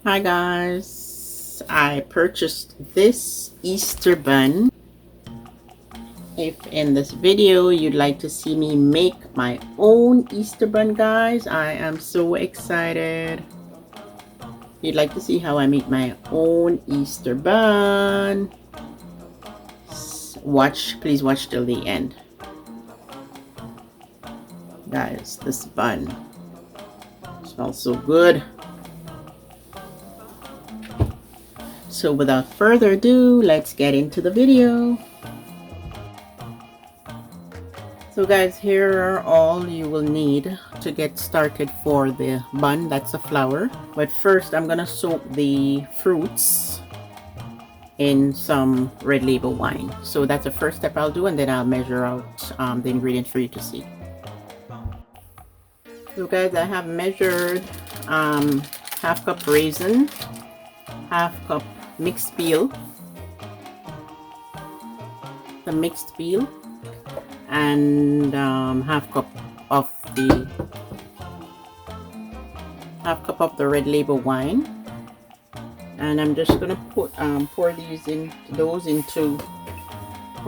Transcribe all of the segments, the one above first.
Hi guys, I purchased this Easter bun. If in this video you'd like to see me make my own Easter bun, guys, I am so excited. If you'd like to see how I make my own Easter bun, please watch till the end. Guys, this bun smells so good. So without further ado, let's get into the video. So guys, here are all you will need to get started for the bun. That's the flour. But first, I'm gonna soak the fruits in some red label wine. So that's the first step I'll do, and then I'll measure out the ingredients for you to see. So guys, I have measured half cup raisin, half cup mixed peel, the mixed peel, and half cup of the red label wine. And I'm just gonna put pour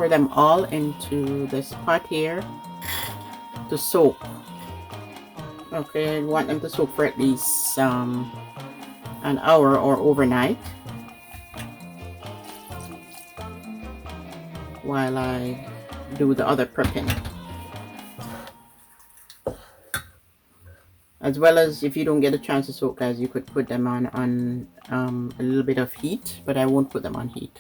them all into this pot here to soak. Okay, I want them to soak for at least an hour or overnight while I do the other prepping. As well as, if you don't get a chance to soak, guys, you could put them on a little bit of heat, but I won't put them on heat.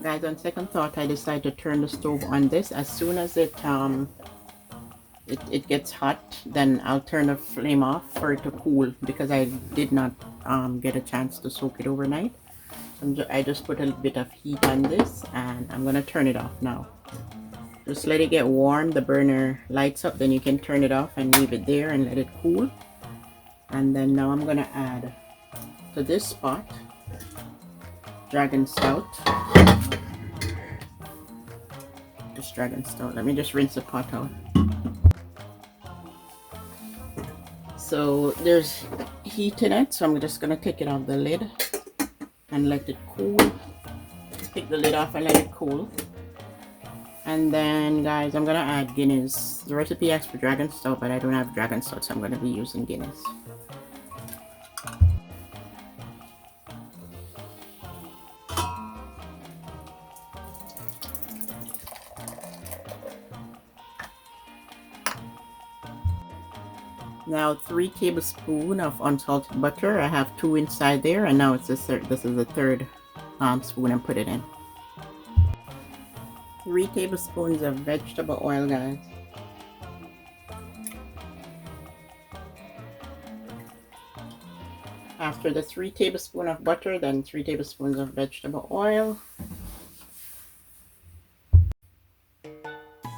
Guys, on second thought, I decided to turn the stove on this. As soon as it gets hot, then I'll turn the flame off for it to cool, because I did not get a chance to soak it overnight. I just put a little bit of heat on this, and I'm gonna turn it off now. Just let it get warm, the burner lights up, then you can turn it off and leave it there and let it cool. And then now I'm gonna add to this pot dragon stout. Just dragon stout. Let me just rinse the pot out. So there's heat in it, so I'm just gonna take it off the lid and let it cool. Take the lid off and let it cool. And then, guys, I'm gonna add Guinness. The recipe asks for dragon stout, but I don't have dragon stout, so I'm gonna be using Guinness. Now 3 tablespoons of unsalted butter. I have 2 inside there, and now it's this is the third spoon I'm putting in. 3 tablespoons of vegetable oil, guys. After the 3 tablespoons of butter, then 3 tablespoons of vegetable oil.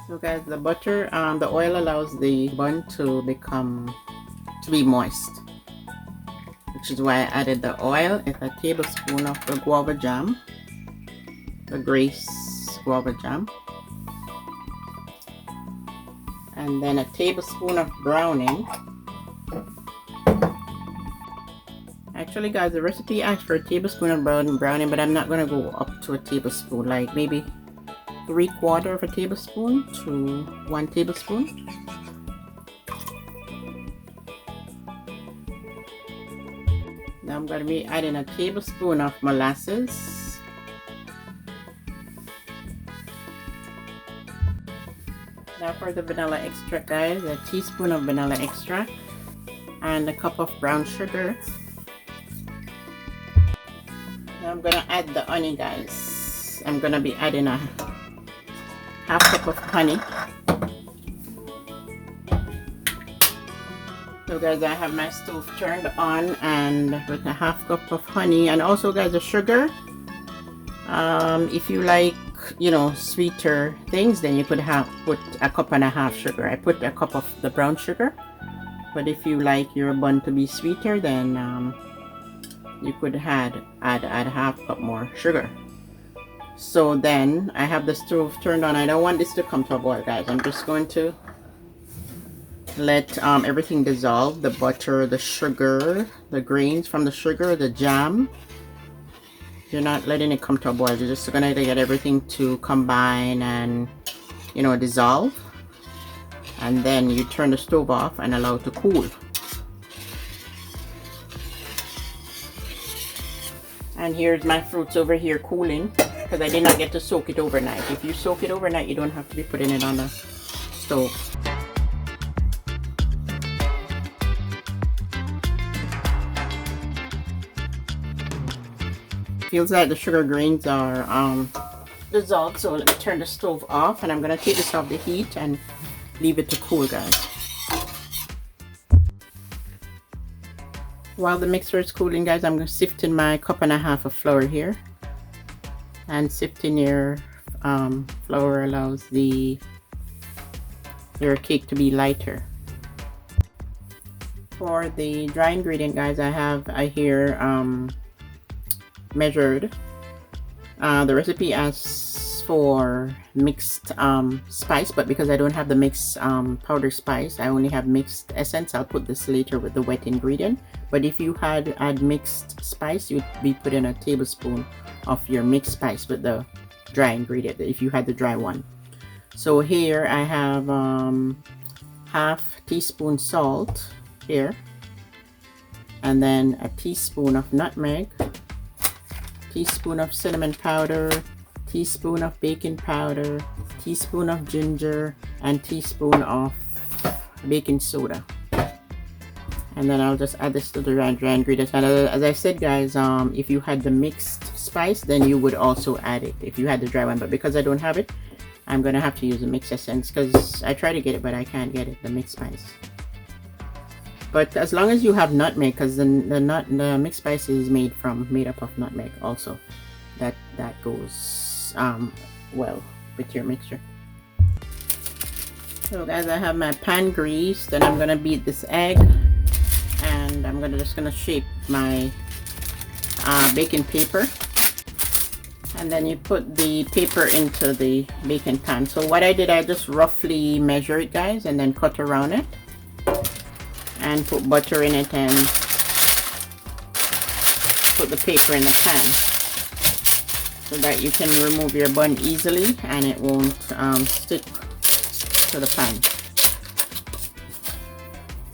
So guys, the butter, the oil allows the bun to be moist, which is why I added the oil. It's a tablespoon of the guava jam, the Grace guava jam, and then a tablespoon of browning. Actually, guys, the recipe asks for a tablespoon of browning, but I'm not gonna go up to a tablespoon, like maybe 3/4 of a tablespoon to 1 tablespoon. Now I'm going to be adding a tablespoon of molasses, now for the vanilla extract, guys, a teaspoon of vanilla extract and a cup of brown sugar. Now I'm going to add the honey, guys. I'm going to be adding a half cup of honey. So guys, I have my stove turned on, and with a half cup of honey, and also, guys, the sugar. If you like, you know, sweeter things, then you could put a cup and a half sugar. I put a cup of the brown sugar, but if you like your bun to be sweeter, then you could add a half cup more sugar. So then I have the stove turned on. I don't want this to come to a boil, guys. I'm just going to let everything dissolve, the butter, the sugar, the grains from the sugar, the jam. You're not letting it come to a boil, you're just gonna get everything to combine and, you know, dissolve. And then you turn the stove off and allow it to cool. And here's my fruits over here cooling because I did not get to soak it overnight. If you soak it overnight, you don't have to be putting it on the stove. Feels like the sugar grains are dissolved, so let me turn the stove off, and I'm gonna take this off the heat and leave it to cool, guys. While the mixer is cooling, guys, I'm gonna sift in my 1.5 cups of flour here. And sifting your flour allows your cake to be lighter. For the dry ingredient, guys, I here measured. The recipe asks for mixed spice, but because I don't have the mixed powder spice, I only have mixed essence. I'll put this later with the wet ingredient. But if you had mixed spice, you'd be putting a tablespoon of your mixed spice with the dry ingredient if you had the dry one. So here I have half teaspoon salt here, and then a teaspoon of nutmeg, teaspoon of cinnamon powder, teaspoon of baking powder, teaspoon of ginger, and teaspoon of baking soda. And then I'll just add this to the dry ingredients. And as I said, guys, if you had the mixed spice, then you would also add it if you had the dry one. But because I don't have it, I'm gonna have to use the mixed essence because I try to get it, but I can't get it, the mixed spice. But as long as you have nutmeg, because the mixed spice is made up of nutmeg also, that goes well with your mixture. So guys, I have my pan greased, and I'm gonna beat this egg, and I'm just gonna shape my baking paper, and then you put the paper into the baking pan. So what I did, I just roughly measure it, guys, and then cut around it and put butter in it and put the paper in the pan so that you can remove your bun easily and it won't stick to the pan.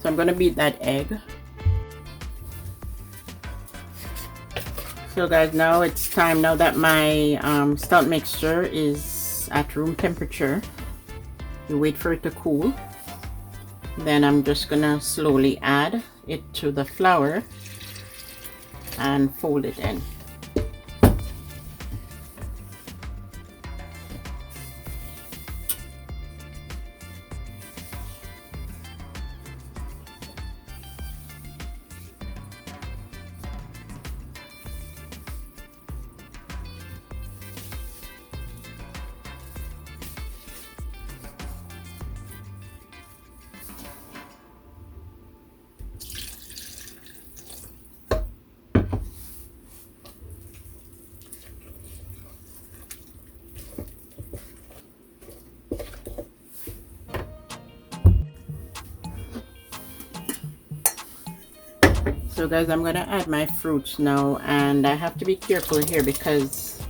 So I'm going to beat that egg. So guys, now it's time, now that my stout mixture is at room temperature, you wait for it to cool. Then I'm just gonna slowly add it to the flour and fold it in. So guys, I'm gonna add my fruits now, and I have to be careful here because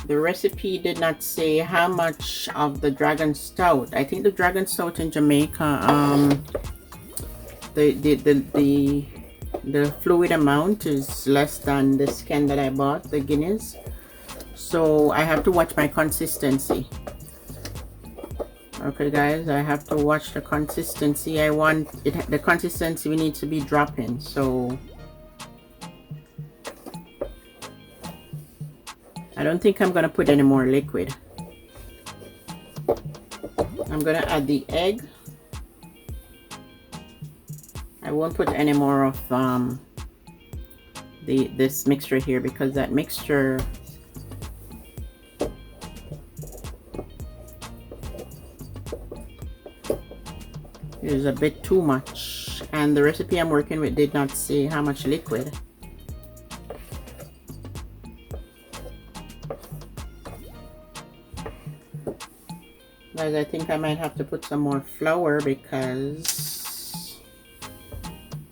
the recipe did not say how much of the dragon stout. I think the dragon stout in Jamaica, the fluid amount is less than this can that I bought, the Guinness. So I have to watch my consistency. Okay guys, I have to watch the consistency. I want it, the consistency we need to be dropping. So I don't think I'm gonna put any more liquid. I'm gonna add the egg. I won't put any more of this mixture here because that mixture is a bit too much, and the recipe I'm working with did not say how much liquid. Guys, I think I might have to put some more flour because,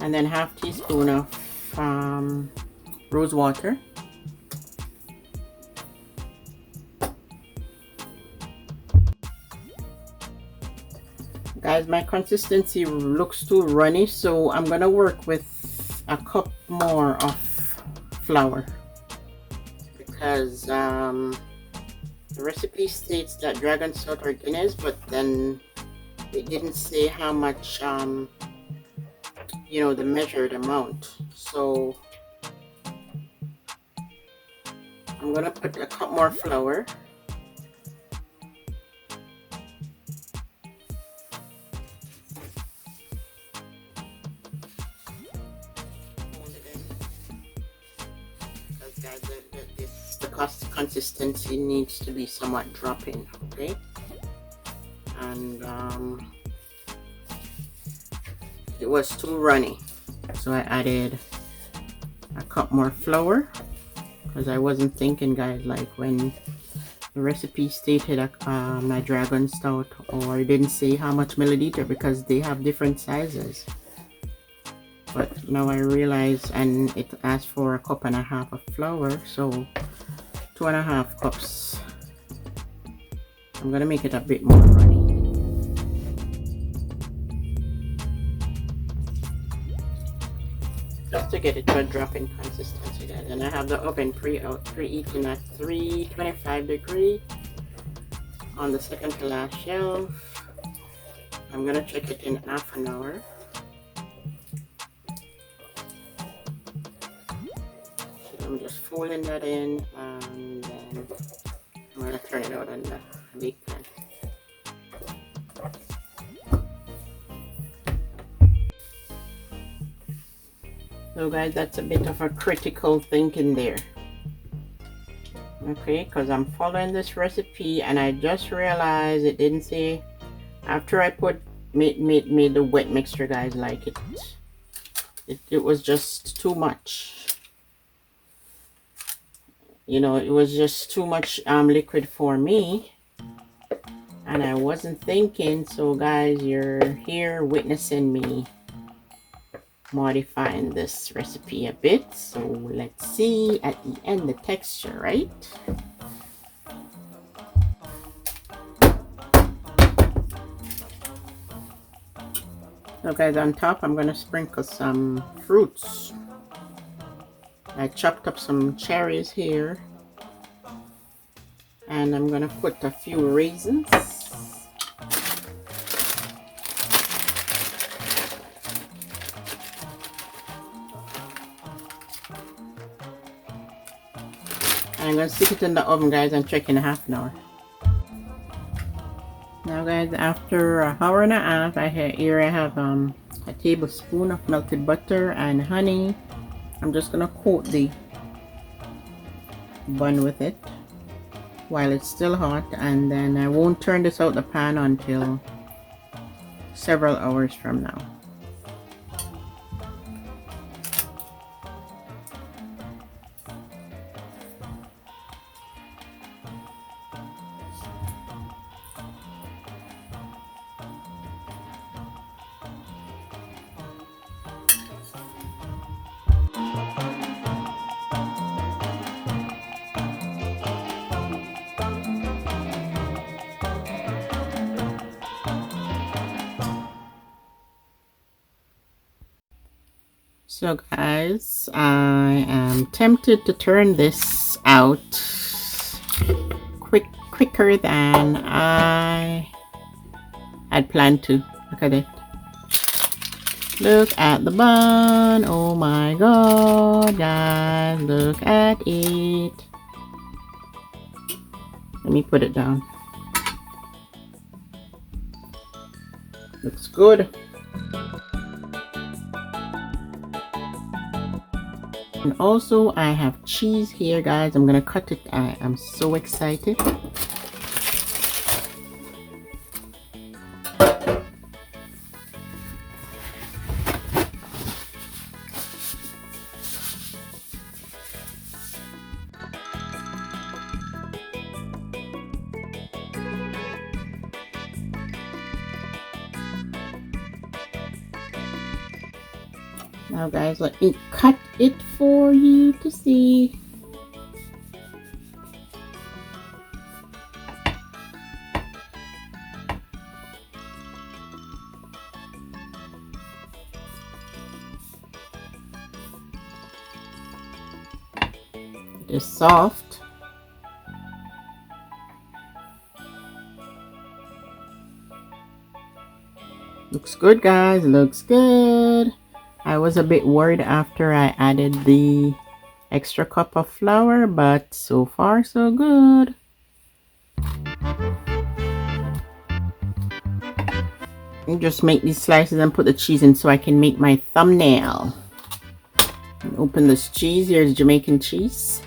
and then half teaspoon of rose water. Guys, my consistency looks too runny, so I'm gonna work with a cup more of flour because the recipe states that dragon stout or Guinness, but then it didn't say how much you know, the measured amount. So I'm gonna put a cup more flour. Because guys, the consistency needs to be somewhat dropping, okay? And it was too runny, so I added a cup more flour because I wasn't thinking, guys, like when the recipe stated my dragon stout, or it didn't say how much milliliter because they have different sizes. But now I realize, and it asked for a cup and a half of flour, so 2.5 cups. I'm gonna make it a bit more runny. Just to get it to a drop-in consistency, guys. And I have the oven preheating at 325 degrees on the second to last shelf. I'm gonna check it in half an hour. So I'm just folding that in, and then I'm gonna turn it out on the bake pan. So guys, that's a bit of a critical thinking there, okay, because I'm following this recipe and I just realized it didn't say, after I made the wet mixture, guys, like it was just too much, you know, it was just too much liquid for me, and I wasn't thinking. So guys, you're here witnessing me modifying this recipe a bit. So let's see at the end the texture, right? So guys, on top I'm gonna sprinkle some fruits. I chopped up some cherries here, and I'm gonna put a few raisins. I'm gonna stick it in the oven, guys, and check in half an hour. Now guys, after an hour and a half, I have a tablespoon of melted butter and honey. I'm just gonna coat the bun with it while it's still hot, and then I won't turn this out the pan until several hours from now. So guys, I am tempted to turn this out quicker than I had planned to. Look at it. Look at the bun. Oh my god, guys, look at it. Let me put it down. Looks good. And also I have cheese here, guys. I'm gonna cut it. I am so excited. Now guys, let me cut it for you to see. It's soft. Looks good, guys. Looks good. I was a bit worried after I added the extra cup of flour, but so far so good. And just make these slices and put the cheese in so I can make my thumbnail. And open this cheese. Here's Jamaican cheese.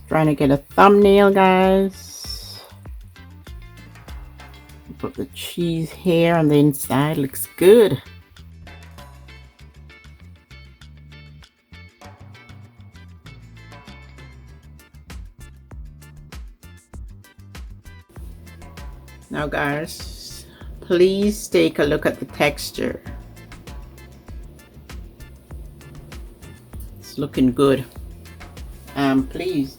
Trying to get a thumbnail, guys. Put the cheese here on the inside. Looks good. Now, guys, please take a look at the texture. It's looking good. I'm pleased.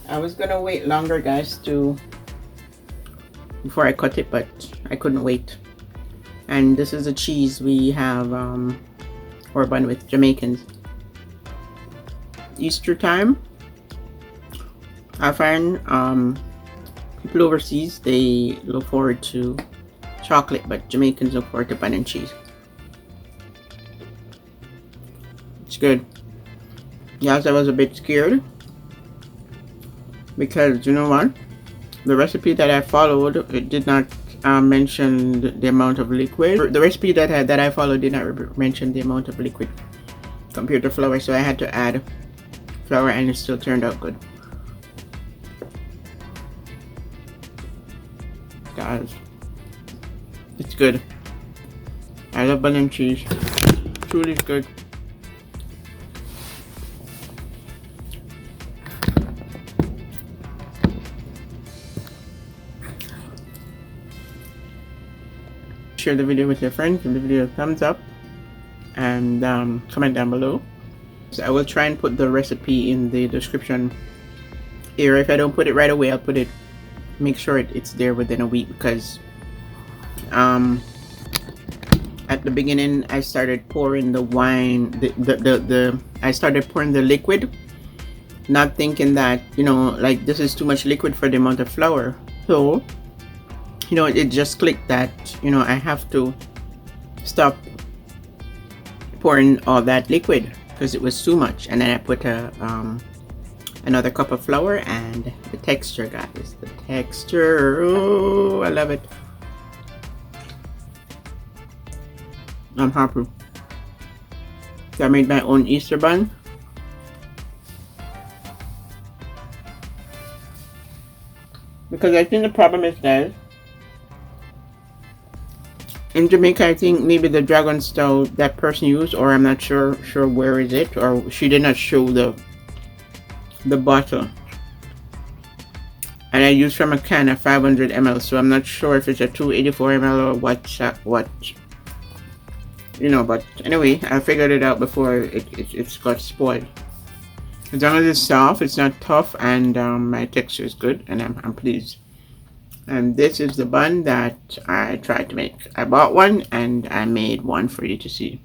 I was gonna wait longer, guys, before I cut it, but I couldn't wait. And this is the cheese we have or bun with Jamaicans. Easter time, I find people overseas, they look forward to chocolate, but Jamaicans look forward to bun and cheese. It's good. Yes, I was a bit scared because, you know what, the recipe that I followed, it did not mention the amount of liquid. The recipe that I followed did not mention the amount of liquid compared to flour, so I had to add flour, and it still turned out good. Guys, it's good. I love bun and cheese. Truly good. Share the video with your friends, give the video a thumbs up, and comment down below. So I will try and put the recipe in the description here. If I don't put it right away, I'll put it, make sure it's there within a week, because at the beginning I started pouring the wine, I started pouring the liquid, not thinking that, you know, like, this is too much liquid for the amount of flour. So, you know, it just clicked that, you know, I have to stop pouring all that liquid because it was too much. And then I put another cup of flour, and the texture, guys, the texture, oh, I love it. I'm happy. So I made my own Easter bun. Because I think the problem is, guys, in Jamaica, I think maybe the dragon stout that person used, or I'm not sure where is it, or she did not show the bottle. And I used from a can of 500 ml, so I'm not sure if it's a 284 ml or what, you know. But anyway, I figured it out before it's got spoiled. As long as it's soft, it's not tough, and my texture is good, and I'm pleased. And this is the bun that I tried to make. I bought one and I made one for you to see.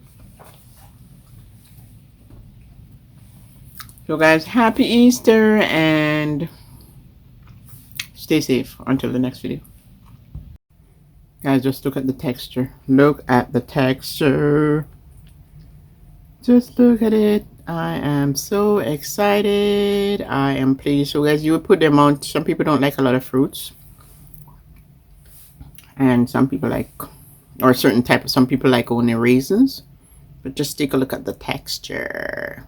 So guys, happy Easter and stay safe until the next video. Guys, just look at the texture. Look at the texture. Just look at it. I am so excited. I am pleased. So guys, you would put the amount. Some people don't like a lot of fruits, and some people like, or certain type of, some people like only raisins. But just take a look at the texture.